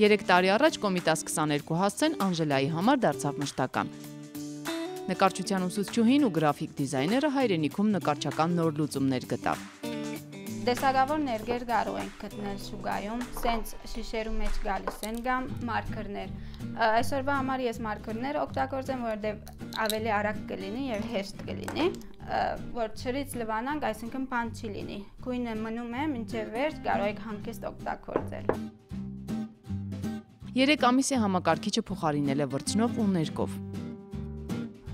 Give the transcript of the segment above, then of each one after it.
3 տարի առաջ Կոմիտաս 22 հասցեն Անժելայի համար դարձավ մշտական։ Նկարչության ուսուցչուհին ու գրաֆիկ դիզայները հայրենիքում նկարչական նոր լուծումներ գտավ։ Տեսակավոր ներգեր կարող ենք գտնել շուկայում, սենց շիշերու մեջ գալիս են կամ մարկերներ։ Այսօրվա համար ես մարկերներ օգտագործեմ, որովհետև ավելի արագ կլինի եւ հեշտ կլինի, որ չրից լվանանք, այսինքն բան չի լինի։ Գույնը մնում է, մինչև վերջ կարող եք հանգիստ օգտագործել։ 3 ամիսի համակարգիչը փոխարինել է վրձնով ու ներկով։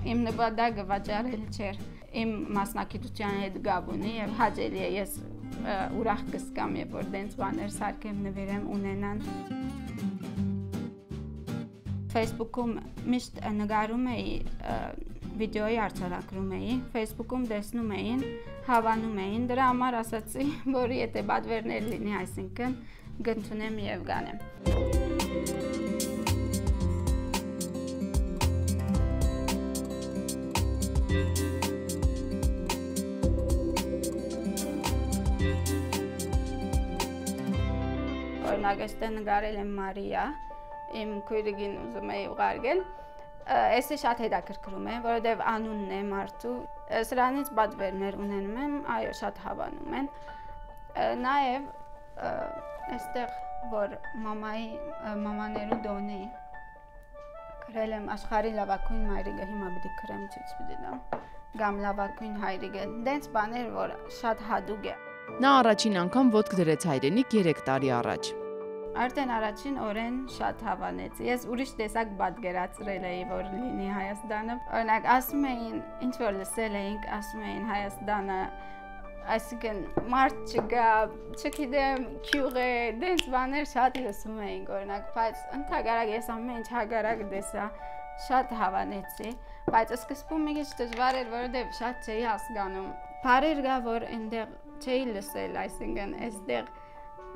Իմ նպատակը վաճառել չէր, իմ մասնակցության հետ գաբ ունի եւ հաճելի է, ես ուրախ կսկամ, երբ որ դենց բաներ սարքեմ, նվիրեմ, ունենան։ Facebook-ում միշտ նկարում էի, վիդեոյի արձանագրում էի, Facebook-ում տեսնում էին, հավանում էին, դրա համար ասացի, որ եթե բادرներ լինի, այսինքն կընդունեմ եւ գանեմ։ Օրինակ այստեղ նկարել եմ Մարիա, իմ քույրիկին ուզում էի ուղարկել, էսի շատ հետաքրքրում է, որովհետև անունն է մարդու, սրանից պատվերներ ունենում եմ, այո, շատ հավանում են, նաև այստեղ, որ մամաներու դոնի գրել եմ աշխարհի լավագույն մայրիկը, հիմա պիտի գրեմ ցույց պիտի տամ, կամ լավագույն հայրիկը, դենց բաներ, որ շատ հատուկ է։ Նա առաջին անգամ ոտք դրեց հայրենիք 3 տարի առաջ։ Արդեն առաջին օրեն շատ հավանեց։ Ես ուրիշ տեսակ պատկերացրել էի, որ լինի Հայաստանը։ Օրինակ, ասում էին, ինչ որ լսել էինք, ասում էին Հայաստանը, այսինքն մարդ չկա, չգիտեմ, քյուղ է, դենց բաներ շատ լսում էինք, օրինակ, բայց ընդհանրապես ես ամեն ինչ հագարակ տեսա, շատ հավանեցի, բայց սկզբում մի քիչ դժվար էր, որովհետև շատ չէի հասկանում։ Բարեր կա, որ այնտեղ չէի լսել, այսինքն այստեղ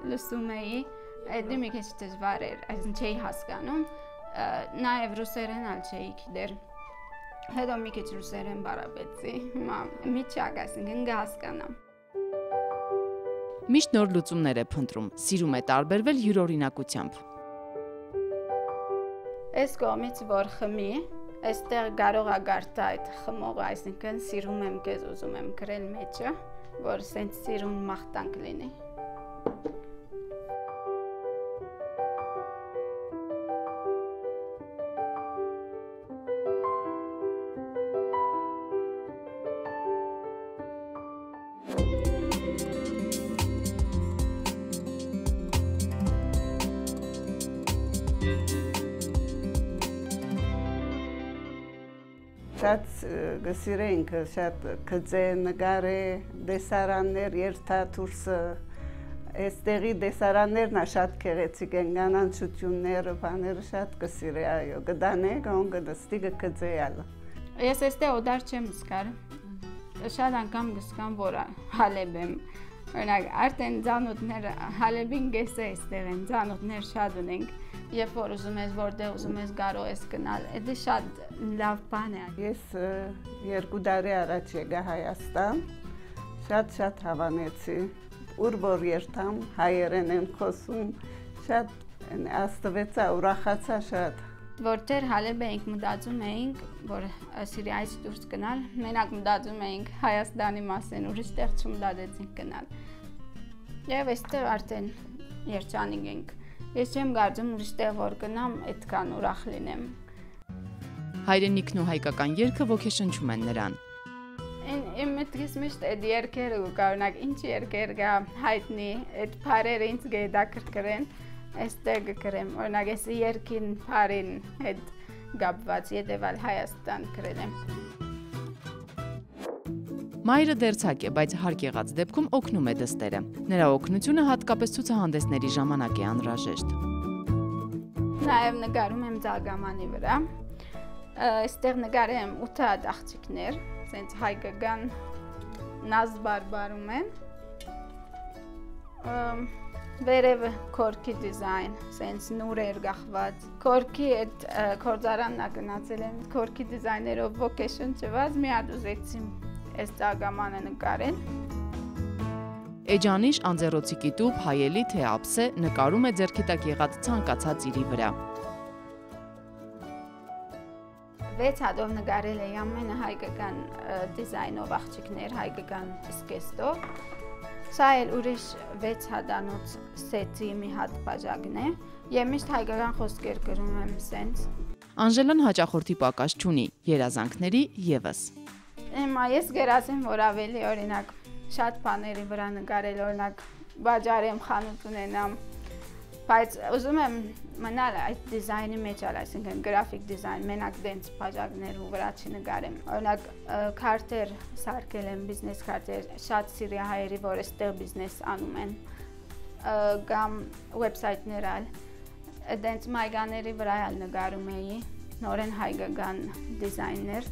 լսում էի, այդ մի քիչ դժվար էր, այսինքն չէի հասկանում, նաև ռուսերեն ալ չէի գիտեր։ Հետո մի քիչ ռուսերեն բարապեցի, հիմա միջակ, այսինքն կհասկանամ։ Միշտ նոր լուծումներ է փնտրում, սիրում է տարբերվել յուրօրինակությամբ։ Այս կողմից որ խմի, այստեղ կարող է գարտա այդ խմողը, այսինքն սիրում եմ քեզ, ուզում եմ գրել մեջը, որ սենց սիրուն մաղթանք լինի։ Շատ գսիրենք, շատ կծե նկարե, դեսարաններ, երթաթուրսը, այստեղի դեսարաններն է շատ կեղեցիկ են, գանանչությունները, բաները շատ կսիրե, այո, գդանեք, ոն գդստի կծե ալը։ Ես այստեղ օդար չեմ սկար, շատ անգամ գսկամ, որ հալեբ եմ, օրինակ, արդեն ձանոտներ, հալեբին գես է այստեղ են, ձանոտներ շատ ունենք, երբ որ ուզում ես, որտեղ ուզում ես կարող ես գնալ, դա շատ լավ բան է։ Ես 2 տարի առաջ եկա Հայաստան, շատ հավանեցի, ուր որ երթամ, հայերեն են խոսում, շատ աստվեցա, ուրախացա շատ։ Որտեղ հալեբ էինք մտածում էինք, որ Սիրիայից դուրս գնալ, մենակ մտածում էինք Հայաստանի մասին, ուրիշ տեղ չմտածեցինք գնալ։ Եվ այստեղ արդեն երջանիկ ենք։ Ես չեմ կարծում ուրիշ տեղ որ գնամ, այդքան ուրախ լինեմ։ Հայրենիքն ու հայկական երգը ոգեշնչում են նրան։ Իմ մտքից միշտ այդ երգերը կա, օրինակ ինչ երգեր կա հայտնի, այդ բարերը ինձ գետաքրքրեն, այստեղ կգրեմ, օրինակ այս երգին բարին հետ կապված Եդևալ Հայաստան գրել եմ։ Մայրը դերձակ է, բայց հարկ եղած դեպքում օգնում է դստերը։ Նրա օգնությունը հատկապես ցուցահանդեսների ժամանակ է անհրաժեշտ։ Նաև նկարում եմ ծագամանի վրա։ Այստեղ նկարել եմ 8 հատ աղջիկներ, սենց հայկական նազ բարբարում են։ Վերևը քորքի դիզայն, սենց նուրեր գախված։ Քորքի այդ կորձարանն ակնացել եմ, քորքի դիզայներով ոգեշնչված մի հատ ուզեցի այս ծագամանը նկարել։ Էջանիշ, անձեռոցիկի տուփ, հայելի թե ափսե նկարում է ձեռքի տակ եղած ցանկացած իրի վրա։ 6 հատով նկարել էի ամենը հայկական դիզայնով աղջիկներ, հայկական սկեստով։ Սա էլ ուրիշ 6 հատանոց սեթի մի հատ բաժակն է, եւ միշտ հայկական խոսքեր գրում եմ սենց։ Անժելան հաճախորդի պակաս չունի, երազանքների եւս։ Ես գերազեմ, որ ավելի օրինակ շատ բաների վրա նկարել, օրինակ բաժարեմ, խանութ ունենամ, բայց ուզում եմ մնալ այդ դիզայնի մեջ, այսինքն գրաֆիկ դիզայն, մենակ դենց բաժակներու վրա չնկարեմ։ Օրինակ քարտեր սարքել եմ, բիզնես քարտեր, շատ սիրիահայերի, որ այստեղ բիզնես անում են, կամ վեբսայթներ ալ, դենց մայգաների վրա ալ նկարում էի, նորեն հայկական դիզայներ։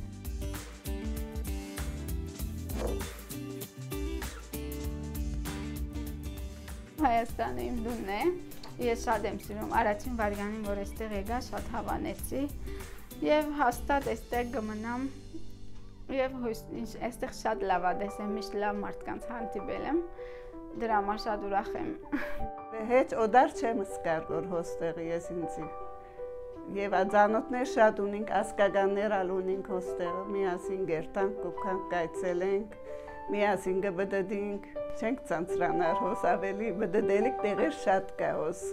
Հայաստանը իմ դունն է, ես շատ եմ սիրում, առաջին վարյանին, որ այստեղ եկա, շատ հավանեցի և հաստատ այստեղ կմնամ և այստեղ շատ լավ ադես եմ, միշտ լավ մարդկանց հանդիպել եմ, դրա համար շատ ուրախ եմ։ Հեչ օդար չեմ սկար, որ հոստեղ ես ինձի և adzանոտներ շատ ունինք, ասկագաններ ալ ունինք հոստեղը, միասին գերտանք, կուպքանք կայցել ենք, միասին կբդդինք, չենք ծանցրանար հոս ավելի, բդդելիք տեղեր շատ կա հոս։